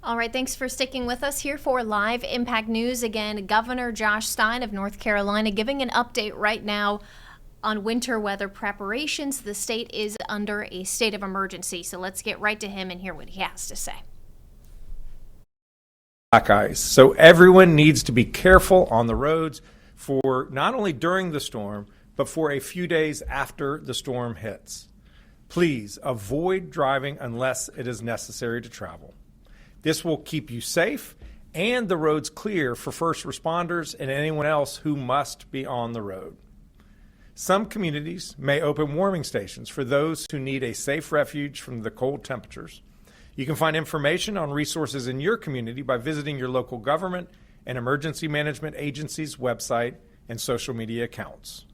All right, thanks for sticking with us here for Live Impact News. Again, Governor Josh Stein of North Carolina giving an update right now on winter weather preparations. The state is under a state of emergency, so let's get right to him and hear what he has to say. Black ice. So everyone needs to be careful on the roads for not only during the storm, but for a few days after the storm hits. Please avoid driving unless it is necessary to travel. This will keep you safe and the roads clear for first responders and anyone else who must be on the road. Some communities may open warming stations for those who need a safe refuge from the cold temperatures. You can find information on resources in your community by visiting your local government and emergency management agency's website and social media accounts.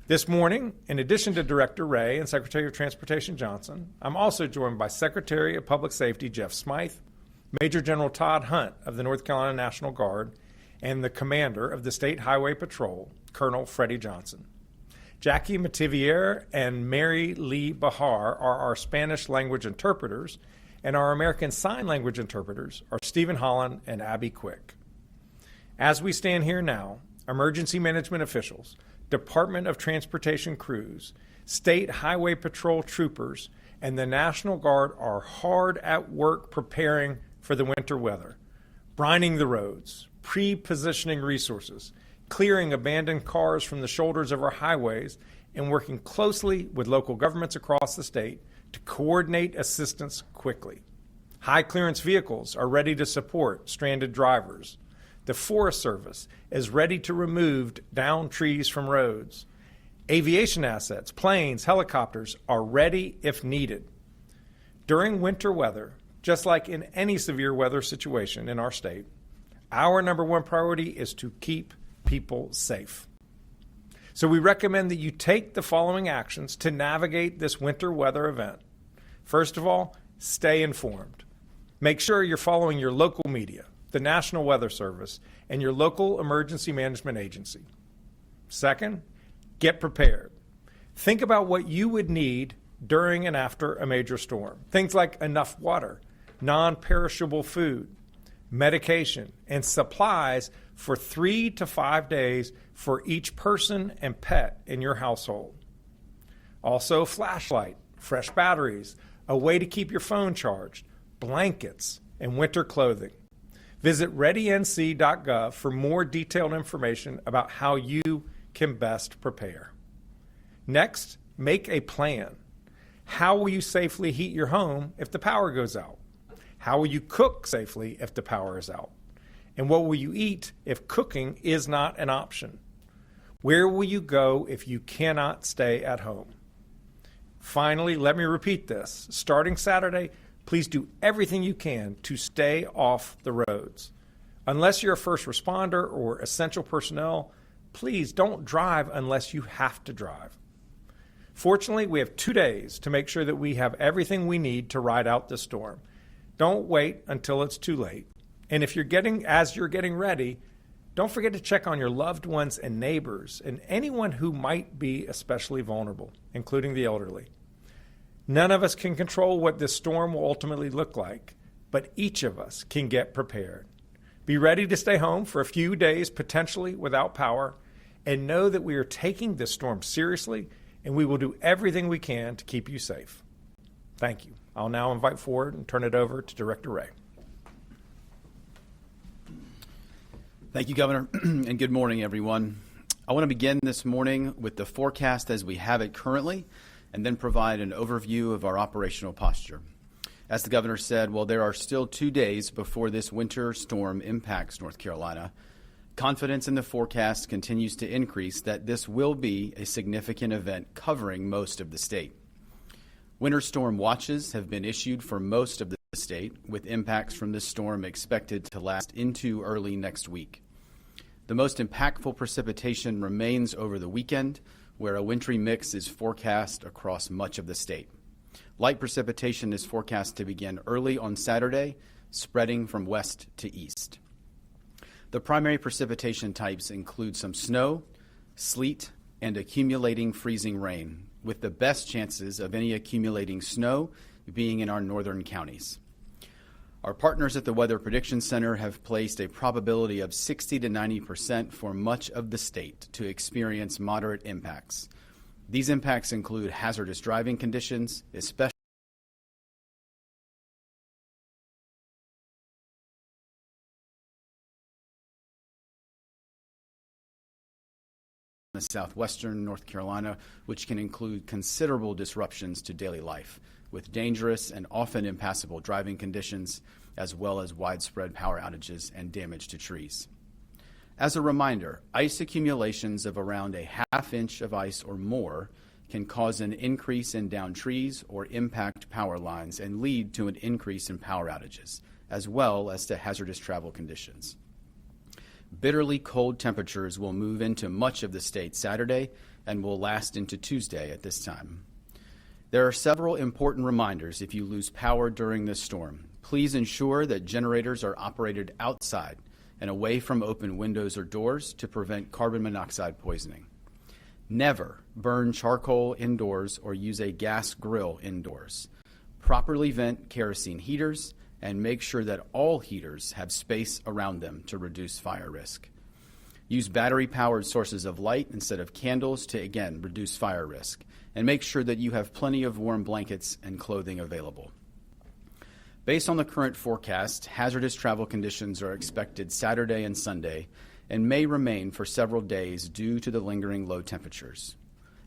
This morning, in addition to Director Ray and Secretary of Transportation Johnson, I'm also joined by Secretary of Public Safety Jeff Smythe, Major General Todd Hunt of the North Carolina National Guard, and the Commander of the State Highway Patrol, Colonel Freddie Johnson. Jackie Mativier and Mary Lee Bahar are our Spanish language interpreters, and our American Sign Language interpreters are Stephen Holland and Abby Quick. As we stand here now, emergency management officials, Department of Transportation crews, State Highway Patrol troopers, and the National Guard are hard at work preparing for the winter weather, brining the roads, pre-positioning resources, clearing abandoned cars from the shoulders of our highways, and working closely with local governments across the state to coordinate assistance quickly. High clearance vehicles are ready to support stranded drivers. The Forest Service is ready to remove downed trees from roads. Aviation assets, planes, helicopters are ready if needed. During winter weather, just like in any severe weather situation in our state, our number one priority is to keep people safe. So we recommend that you take the following actions to navigate this winter weather event. First of all, stay informed. Make sure you're following your local media, the National Weather Service, and your local emergency management agency. Second, get prepared. Think about what you would need during and after a major storm. Things like enough water, non-perishable food, medication, and supplies for 3 to 5 days for each person and pet in your household. Also, a flashlight, fresh batteries, a way to keep your phone charged, blankets, and winter clothing. Visit readync.gov for more detailed information about how you can best prepare. Next, make a plan. How will you safely heat your home if the power goes out? How will you cook safely if the power is out? And what will you eat if cooking is not an option? Where will you go if you cannot stay at home? Finally, let me repeat this. Starting Saturday, please do everything you can to stay off the roads. Unless you're a first responder or essential personnel, please don't drive unless you have to drive. Fortunately, we have 2 days to make sure that we have everything we need to ride out this storm. Don't wait until it's too late. And if you're getting ready, don't forget to check on your loved ones and neighbors and anyone who might be especially vulnerable, including the elderly. None of us can control what this storm will ultimately look like, but each of us can get prepared. Be ready to stay home for a few days, potentially without power, and know that we are taking this storm seriously, and we will do everything we can to keep you safe. Thank you. I'll now invite forward and turn it over to Director Ray. Thank you, Governor, and good morning, everyone. I want to begin this morning with the forecast as we have it currently, and then provide an overview of our operational posture. As the Governor said, while there are still 2 days before this winter storm impacts North Carolina, confidence in the forecast continues to increase that this will be a significant event covering most of the state. Winter storm watches have been issued for most of the state, with impacts from this storm expected to last into early next week. The most impactful precipitation remains over the weekend, where a wintry mix is forecast across much of the state. Light precipitation is forecast to begin early on Saturday, spreading from west to east. The primary precipitation types include some snow, sleet, and accumulating freezing rain, with the best chances of any accumulating snow being in our northern counties. Our partners at the Weather Prediction Center have placed a probability of 60 to 90% for much of the state to experience moderate impacts. These impacts include hazardous driving conditions, especially in southwestern North Carolina, which can include considerable disruptions to daily life, with dangerous and often impassable driving conditions, as well as widespread power outages and damage to trees. As a reminder, ice accumulations of around a half inch of ice or more can cause an increase in downed trees or impact power lines and lead to an increase in power outages, as well as to hazardous travel conditions. Bitterly cold temperatures will move into much of the state Saturday and will last into Tuesday at this time. There are several important reminders if you lose power during this storm. Please ensure that generators are operated outside and away from open windows or doors to prevent carbon monoxide poisoning. Never burn charcoal indoors or use a gas grill indoors. Properly vent kerosene heaters and make sure that all heaters have space around them to reduce fire risk. Use battery-powered sources of light instead of candles to, again, reduce fire risk. And make sure that you have plenty of warm blankets and clothing available. Based on the current forecast, hazardous travel conditions are expected Saturday and Sunday and may remain for several days due to the lingering low temperatures.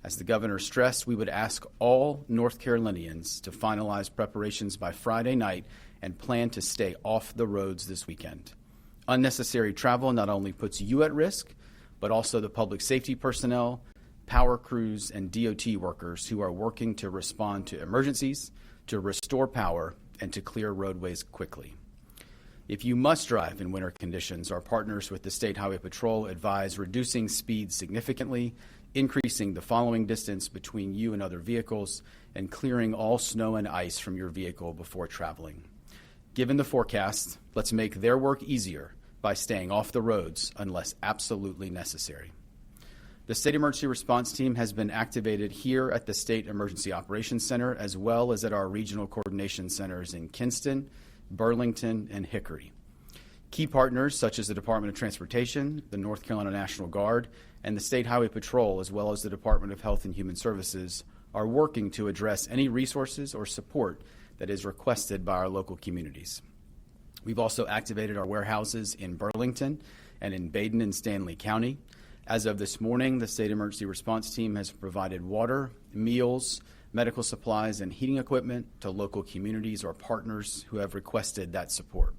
As the governor stressed, we would ask all North Carolinians to finalize preparations by Friday night and plan to stay off the roads this weekend. Unnecessary travel not only puts you at risk, but also the public safety personnel, power crews, and DOT workers who are working to respond to emergencies, to restore power, and to clear roadways quickly. If you must drive in winter conditions, our partners with the State Highway Patrol advise reducing speed significantly, increasing the following distance between you and other vehicles, and clearing all snow and ice from your vehicle before traveling. Given the forecast, let's make their work easier by staying off the roads unless absolutely necessary. The State Emergency Response Team has been activated here at the State Emergency Operations Center as well as at our regional coordination centers in Kinston, Burlington, and Hickory. Key partners such as the Department of Transportation, the North Carolina National Guard, and the State Highway Patrol, as well as the Department of Health and Human Services, are working to address any resources or support that is requested by our local communities. We've also activated our warehouses in Burlington and in Baden and Stanley County. As of this morning, the State Emergency Response Team has provided water, meals, medical supplies, and heating equipment to local communities or partners who have requested that support.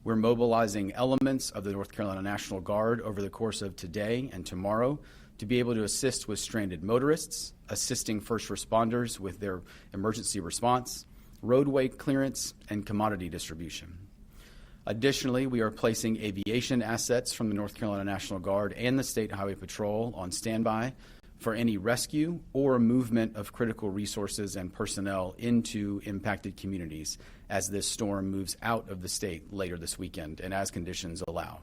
We're mobilizing elements of the North Carolina National Guard over the course of today and tomorrow to be able to assist with stranded motorists, assisting first responders with their emergency response, roadway clearance, and commodity distribution. Additionally, we are placing aviation assets from the North Carolina National Guard and the State Highway Patrol on standby for any rescue or movement of critical resources and personnel into impacted communities as this storm moves out of the state later this weekend and as conditions allow.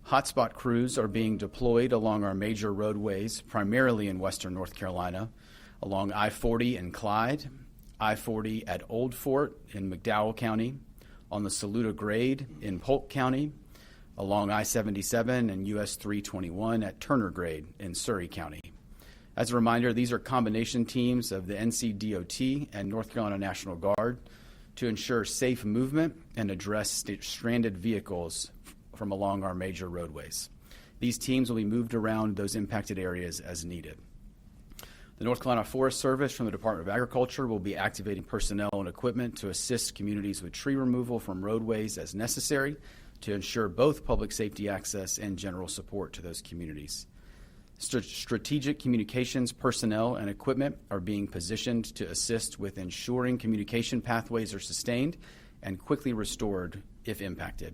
Hotspot crews are being deployed along our major roadways, primarily in western North Carolina, along I-40 in Clyde, I-40 at Old Fort in McDowell County, on the Saluda Grade in Polk County, along I-77 and US 321 at Turner Grade in Surrey County. As a reminder, these are combination teams of the NCDOT and North Carolina National Guard to ensure safe movement and address stranded vehicles from along our major roadways. These teams will be moved around those impacted areas as needed. The North Carolina Forest Service from the Department of Agriculture will be activating personnel and equipment to assist communities with tree removal from roadways as necessary to ensure both public safety access and general support to those communities. Strategic communications personnel and equipment are being positioned to assist with ensuring communication pathways are sustained and quickly restored if impacted.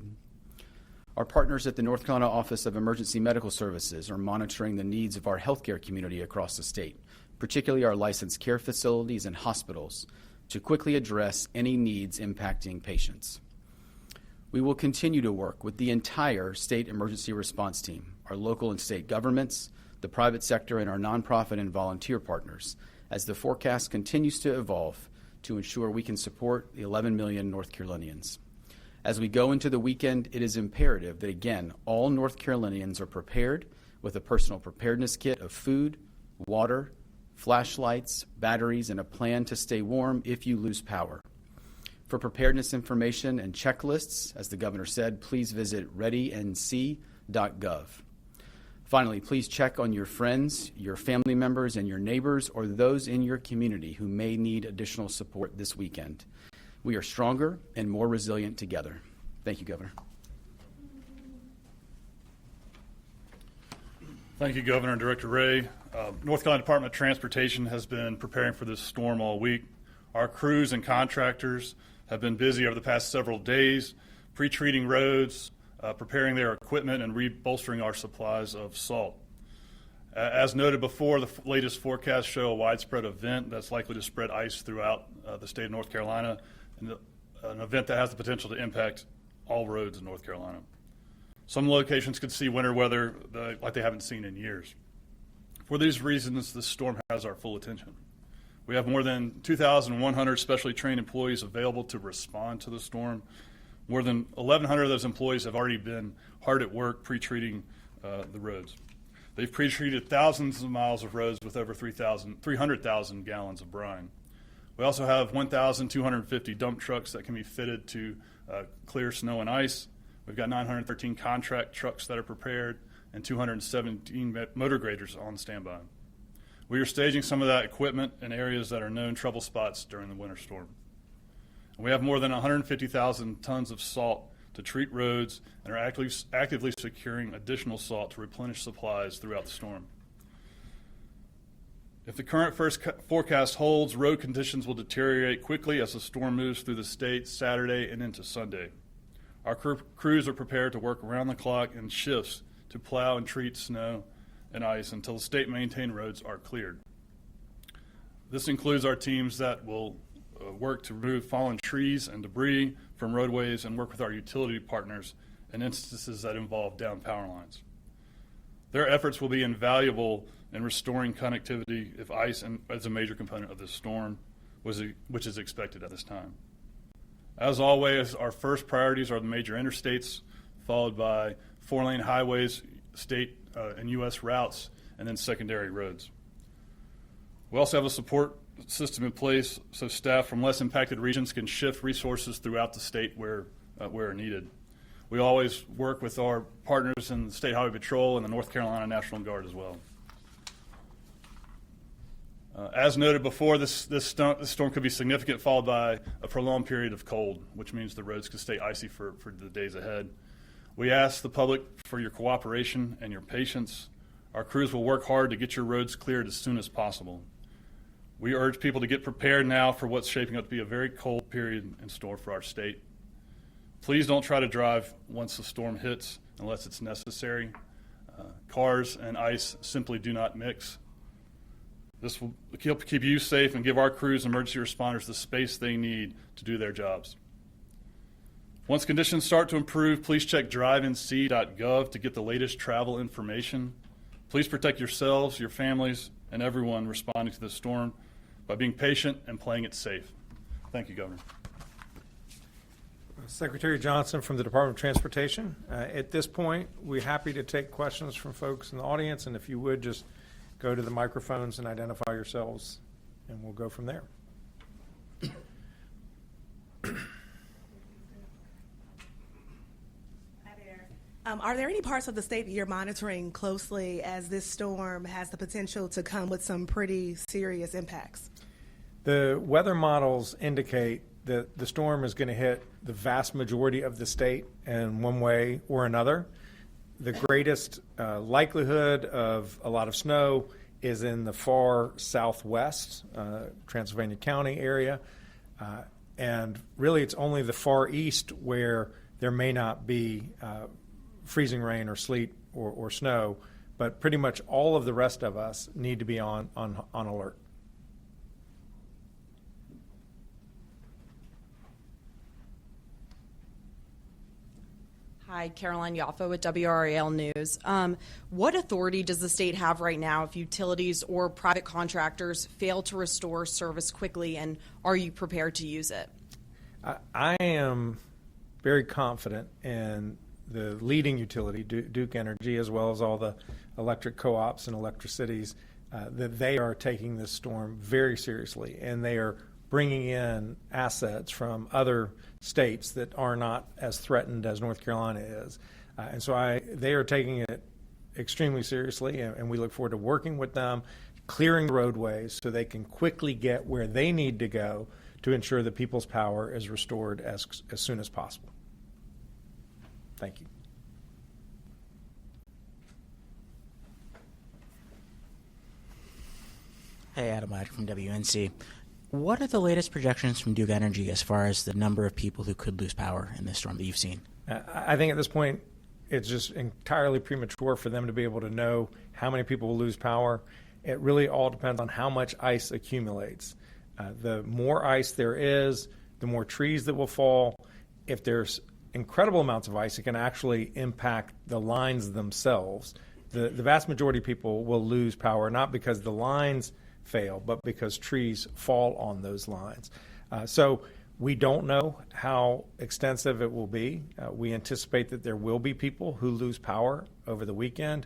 Our partners at the North Carolina Office of Emergency Medical Services are monitoring the needs of our healthcare community across the state, particularly our licensed care facilities and hospitals, to quickly address any needs impacting patients. We will continue to work with the entire State Emergency Response Team, our local and state governments, the private sector, and our nonprofit and volunteer partners as the forecast continues to evolve to ensure we can support the 11 million North Carolinians. As we go into the weekend, it is imperative that, again, all North Carolinians are prepared with a personal preparedness kit of food, water, flashlights, batteries, and a plan to stay warm if you lose power. For preparedness information and checklists, as the governor said, please visit readync.gov. Finally, please check on your friends, your family members, and your neighbors, or those in your community who may need additional support this weekend. We are stronger and more resilient together. Thank you, Governor. Thank you, Governor and Director Ray. North Carolina Department of Transportation has been preparing for this storm all week. Our crews and contractors have been busy over the past several days, pre-treating roads, preparing their equipment, and rebolstering our supplies of salt. As noted before, the latest forecasts show a widespread event that's likely to spread ice throughout the state of North Carolina, and an event that has the potential to impact all roads in North Carolina. Some locations could see winter weather like they haven't seen in years. For these reasons, this storm has our full attention. We have more than 2,100 specially trained employees available to respond to the storm. More than 1,100 of those employees have already been hard at work pre-treating the roads. They've pre-treated thousands of miles of roads with over 300,000 gallons of brine. We also have 1,250 dump trucks that can be fitted to clear snow and ice. We've got 913 contract trucks that are prepared and 217 motor graders on standby. We are staging some of that equipment in areas that are known trouble spots during the winter storm. And we have more than 150,000 tons of salt to treat roads and are actively securing additional salt to replenish supplies throughout the storm. If the current forecast holds, road conditions will deteriorate quickly as the storm moves through the state Saturday and into Sunday. Our crews are prepared to work around the clock in shifts to plow and treat snow and ice until the state-maintained roads are cleared. This includes our teams that will work to remove fallen trees and debris from roadways and work with our utility partners in instances that involve down power lines. Their efforts will be invaluable in restoring connectivity if ice is a major component of this storm, which is expected at this time. As always, our first priorities are the major interstates, followed by 4-lane highways, state and U.S. routes, and then secondary roads. We also have a support system in place so staff from less impacted regions can shift resources throughout the state where needed. We always work with our partners in the State Highway Patrol and the North Carolina National Guard as well. As noted before, this storm could be significant, followed by a prolonged period of cold, which means the roads could stay icy for the days ahead. We ask the public for your cooperation and your patience. Our crews will work hard to get your roads cleared as soon as possible. We urge people to get prepared now for what's shaping up to be a very cold period in store for our state. Please don't try to drive once the storm hits unless it's necessary. Cars and ice simply do not mix. This will keep you safe and give our crews and emergency responders the space they need to do their jobs. Once conditions start to improve, please check drivenc.gov to get the latest travel information. Please protect yourselves, your families, and everyone responding to this storm by being patient and playing it safe. Thank you, Governor. Secretary Johnson from the Department of Transportation. At this point, we're happy to take questions from folks in the audience, and if you would just go to the microphones and identify yourselves, and we'll go from there. Are there any parts of the state that you're monitoring closely as this storm has the potential to come with some pretty serious impacts? The weather models indicate that the storm is going to hit the vast majority of the state in one way or another. The greatest likelihood of a lot of snow is in the far southwest, Transylvania County area. And really it's only the far east where there may not be freezing rain or sleet or snow, but pretty much all of the rest of us need to be on alert. Hi, Caroline Yaffa with WRAL News. What authority does the state have right now if utilities or private contractors fail to restore service quickly, and are you prepared to use it? I am very confident in the leading utility, Duke Energy, as well as all the electric co-ops and electricities, that they are taking this storm very seriously, and they are bringing in assets from other states that are not as threatened as North Carolina is. And so they are taking it extremely seriously, and we look forward to working with them, clearing the roadways so they can quickly get where they need to go to ensure that people's power is restored as soon as possible. Thank you. Hey, Adam Ladd from WNC. What are the latest projections from Duke Energy as far as the number of people who could lose power in this storm that you've seen? I think at this point, it's just entirely premature for them to be able to know how many people will lose power. It really all depends on how much ice accumulates. The more ice there is, the more trees that will fall. If there's incredible amounts of ice, it can actually impact the lines themselves. The vast majority of people will lose power, not because the lines fail, but because trees fall on those lines. So we don't know how extensive it will be. We anticipate that there will be people who lose power over the weekend.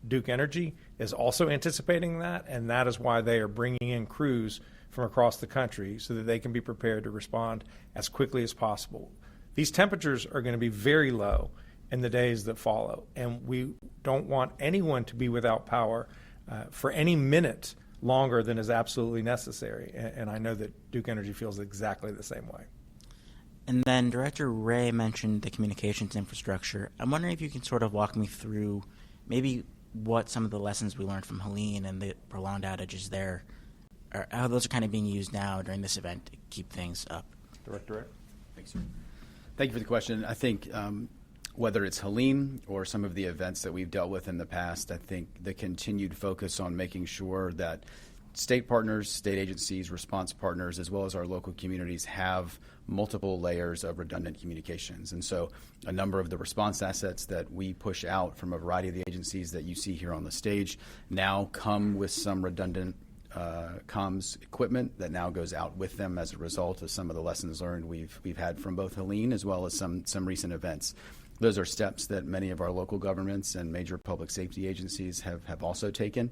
Duke Energy is also anticipating that, and that is why they are bringing in crews from across the country so that they can be prepared to respond as quickly as possible. These temperatures are going to be very low in the days that follow, and we don't want anyone to be without power for any minute longer than is absolutely necessary. And I know that Duke Energy feels exactly the same way. And then Director Ray mentioned the communications infrastructure. I'm wondering if you can sort of walk me through maybe what some of the lessons we learned from Helene and the prolonged outages there, or how those are kind of being used now during this event to keep things up. Director Ray? Thanks, sir. Thank you for the question. I think whether it's Helene or some of the events that we've dealt with in the past, I think the continued focus on making sure that state partners, state agencies, response partners, as well as our local communities have multiple layers of redundant communications. And so a number of the response assets that we push out from a variety of the agencies that you see here on the stage now come with some redundant comms equipment that now goes out with them as a result of some of the lessons learned we've had from both Helene as well as some recent events. Those are steps that many of our local governments and major public safety agencies have also taken.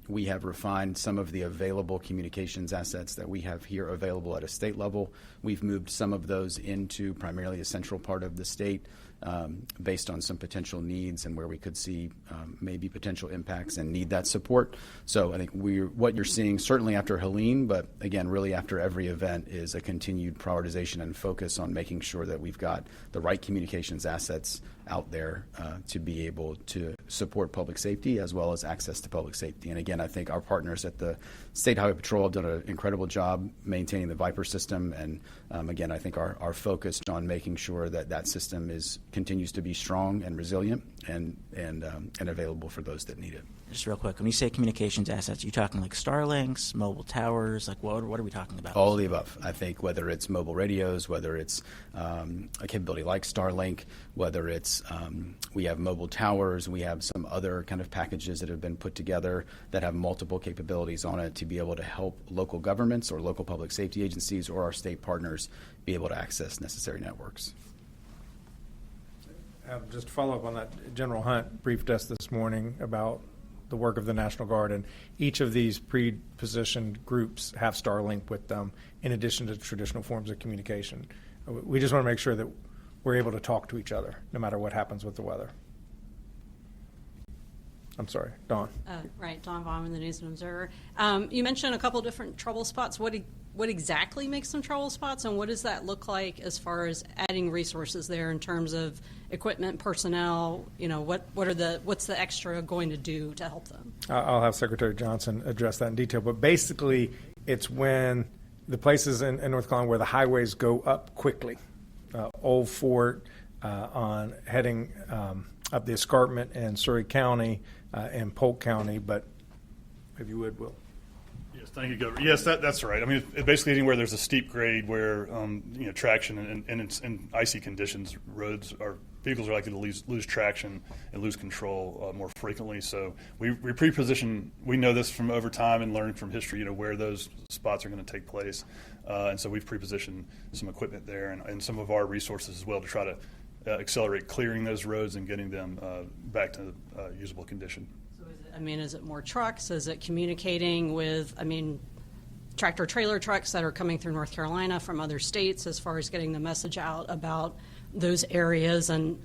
We have refined some of the available communications assets that we have here available at a state level. We've moved some of those into primarily a central part of the state based on some potential needs and where we could see maybe potential impacts and need that support. So I think what you're seeing certainly after Helene, but again, really after every event, is a continued prioritization and focus on making sure that we've got the right communications assets out there to be able to support public safety as well as access to public safety. And again, I think our partners at the State Highway Patrol have done an incredible job maintaining the Viper system. And again, I think our focus on making sure that system continues to be strong and resilient and available for those that need it. Just real quick, when you say communications assets, are you talking like Starlinks, mobile towers? Like what are we talking about? All of the above. I think whether it's mobile radios, whether it's a capability like Starlink, whether it's we have mobile towers, we have some other kind of packages that have been put together that have multiple capabilities on it to be able to help local governments or local public safety agencies or our state partners be able to access necessary networks. Just to follow up on that, General Hunt briefed us this morning about the work of the National Guard, and each of these pre-positioned groups have Starlink with them in addition to traditional forms of communication. We just want to make sure that we're able to talk to each other no matter what happens with the weather. I'm sorry, Dawn. Right, Dawn Vaughn, the News and Observer. You mentioned a couple different trouble spots. What exactly makes them trouble spots, and what does that look like as far as adding resources there in terms of equipment, personnel? You know, what's the extra going to do to help them? I'll have Secretary Johnson address that in detail, but basically it's when the places in North Carolina where the highways go up quickly, Old Fort on heading up the escarpment in Surrey County and Polk County, but if you would, Will. Yes, thank you, Governor. Yes, that's right. I mean, basically anywhere there's a steep grade where traction and icy conditions, roads are vehicles are likely to lose traction and lose control more frequently. So we pre-position. We know this from over time and learning from history, where those spots are going to take place. And so we've pre-positioned some equipment there and some of our resources as well to try to accelerate clearing those roads and getting them back to usable condition. So is it more trucks? Is it communicating with, tractor trailer trucks that are coming through North Carolina from other states as far as getting the message out about those areas? And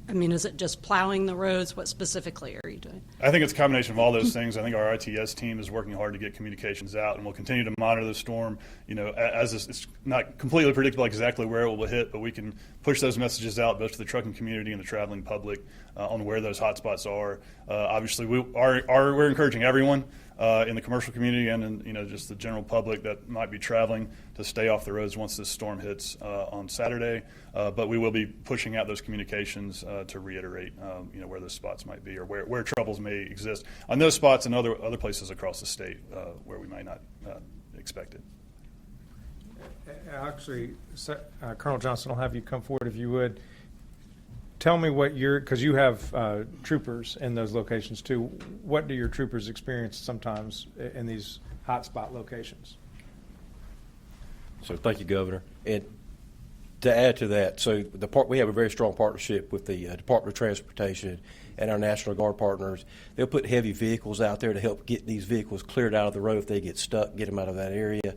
is it just plowing the roads? What specifically are you doing? I think it's a combination of all those things. I think our ITS team is working hard to get communications out, and we'll continue to monitor the storm. As it's not completely predictable exactly where it will hit, but we can push those messages out both to the trucking community and the traveling public on where those hotspots are. Obviously, we're encouraging everyone in the commercial community and in, just the general public that might be traveling to stay off the roads once this storm hits on Saturday. But we will be pushing out those communications to reiterate, where those spots might be or where troubles may exist on those spots and other places across the state where we might not expect it. Actually, Colonel Johnson, I'll have you come forward if you would. Tell me because you have troopers in those locations too. What do your troopers experience sometimes in these hotspot locations? So thank you, Governor. And to add to that, so we have a very strong partnership with the Department of Transportation and our National Guard partners. They'll put heavy vehicles out there to help get these vehicles cleared out of the road if they get stuck, get them out of that area.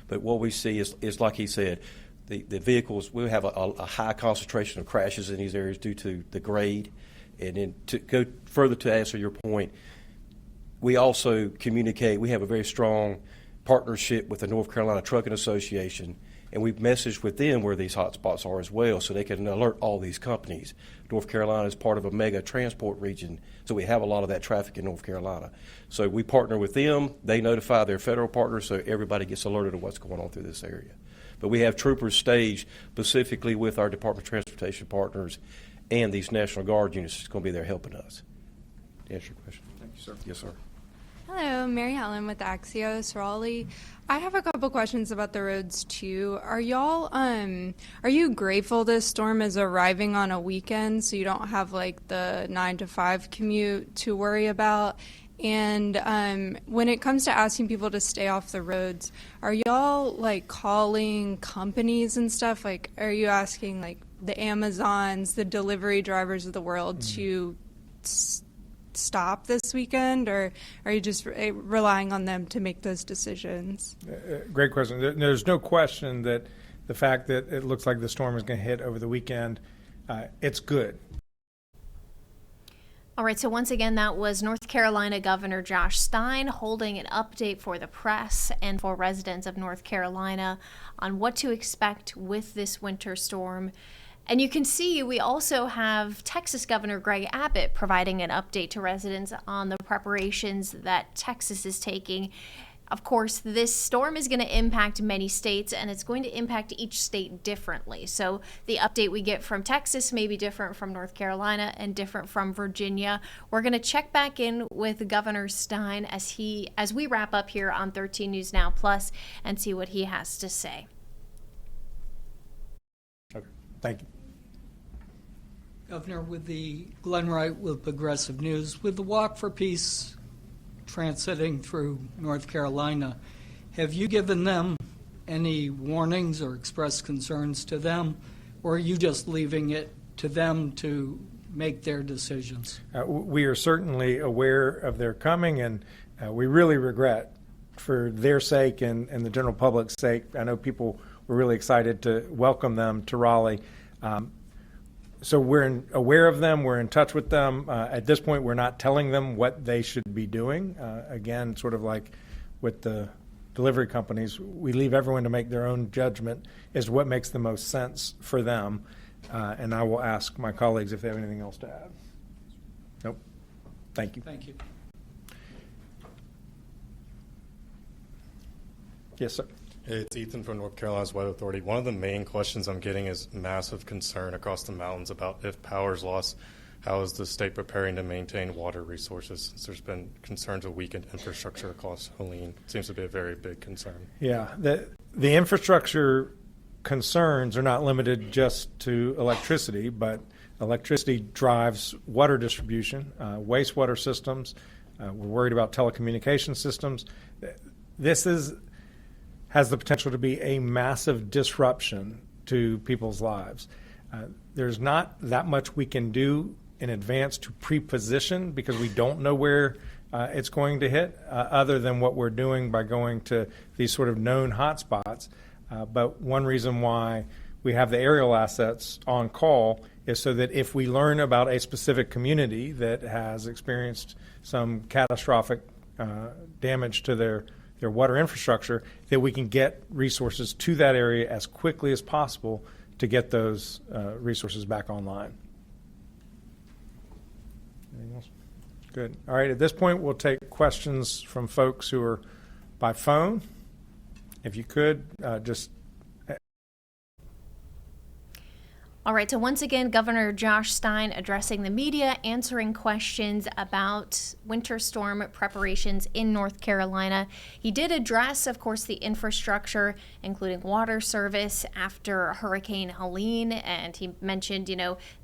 But what we see is like he said, the vehicles, we have a high concentration of crashes in these areas due to the grade. And then to go further to answer your point, we also communicate. We have a very strong partnership with the North Carolina Trucking Association, and we've messaged with them where these hotspots are as well so they can alert all these companies. North Carolina is part of a mega transport region, so we have a lot of that traffic in North Carolina. So we partner with them. They notify their federal partners so everybody gets alerted of what's going on through this area. But we have troopers staged specifically with our Department of Transportation partners and these National Guard units that's going to be there helping us. To answer your question. Thank you, sir. Yes, sir. Hello, Mary Helen with Axios Raleigh. I have a couple questions about the roads too. Are you grateful this storm is arriving on a weekend so you don't have like the 9 to 5 commute to worry about? And when it comes to asking people to stay off the roads, are y'all like calling companies and stuff? Like, are you asking like the Amazons, the delivery drivers of the world to stop this weekend, or are you just relying on them to make those decisions? Great question. There's no question that the fact that it looks like the storm is going to hit over the weekend, it's good. All right, so once again, that was North Carolina Governor Josh Stein holding an update for the press and for residents of North Carolina on what to expect with this winter storm. And you can see we also have Texas Governor Greg Abbott providing an update to residents on the preparations that Texas is taking. Of course, this storm is going to impact many states, and it's going to impact each state differently. So the update we get from Texas may be different from North Carolina and different from Virginia. We're going to check back in with Governor Stein as we wrap up here on 13 News Now Plus and see what he has to say. Okay, thank you. Governor, with the Glenn Wright with Progressive News, with the Walk for Peace transiting through North Carolina, have you given them any warnings or expressed concerns to them, or are you just leaving it to them to make their decisions? We are certainly aware of their coming, and we really regret for their sake and the general public's sake. I know people were really excited to welcome them to Raleigh. So we're aware of them. We're in touch with them. At this point, we're not telling them what they should be doing. Again, sort of like with the delivery companies, we leave everyone to make their own judgment as to what makes the most sense for them. And I will ask my colleagues if they have anything else to add. Nope. Thank you. Thank you. Yes, sir. It's Ethan from North Carolina's Weather Authority. One of the main questions I'm getting is massive concern across the mountains about if power is lost, how is the state preparing to maintain water resources? Since there's been concerns of weakened infrastructure across Helene. It seems to be a very big concern. Yeah, the infrastructure concerns are not limited just to electricity, but Electricity drives water distribution, wastewater systems. We're worried about telecommunication systems. This has the potential to be a massive disruption to people's lives. There's not that much we can do in advance to pre-position because we don't know where it's going to hit, other than what we're doing by going to these sort of known hotspots. But one reason why we have the aerial assets on call is so that if we learn about a specific community that has experienced some catastrophic damage to their water infrastructure, that we can get resources to that area as quickly as possible to get those resources back online. Anything else? Good. All right, at this point, we'll take questions from folks who are by phone. If you could, just... All right, so once again, Governor Josh Stein addressing the media, answering questions about winter storm preparations in North Carolina. He did address, of course, the infrastructure, including water service after Hurricane Helene, and he mentioned,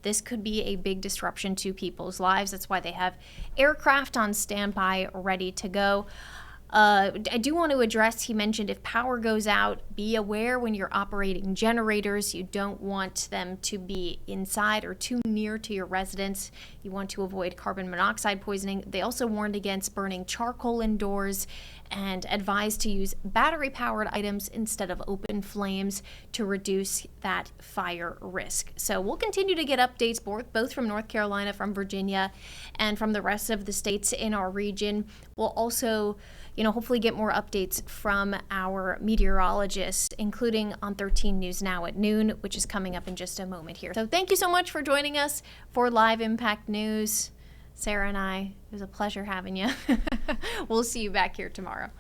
this could be a big disruption to people's lives. That's why they have aircraft on standby ready to go. I do want to address, he mentioned if power goes out, be aware when you're operating generators. You don't want them to be inside or too near to your residence. You want to avoid carbon monoxide poisoning. They also warned against burning charcoal indoors and advised to use battery-powered items instead of open flames to reduce that fire risk. So we'll continue to get updates both from North Carolina, from Virginia, and from the rest of the states in our region. We'll also hopefully get more updates from our meteorologists, including on 13 News Now at noon, which is coming up in just a moment here. So thank you so much for joining us for Live Impact News. Sarah and I, it was a pleasure having you. We'll see you back here tomorrow.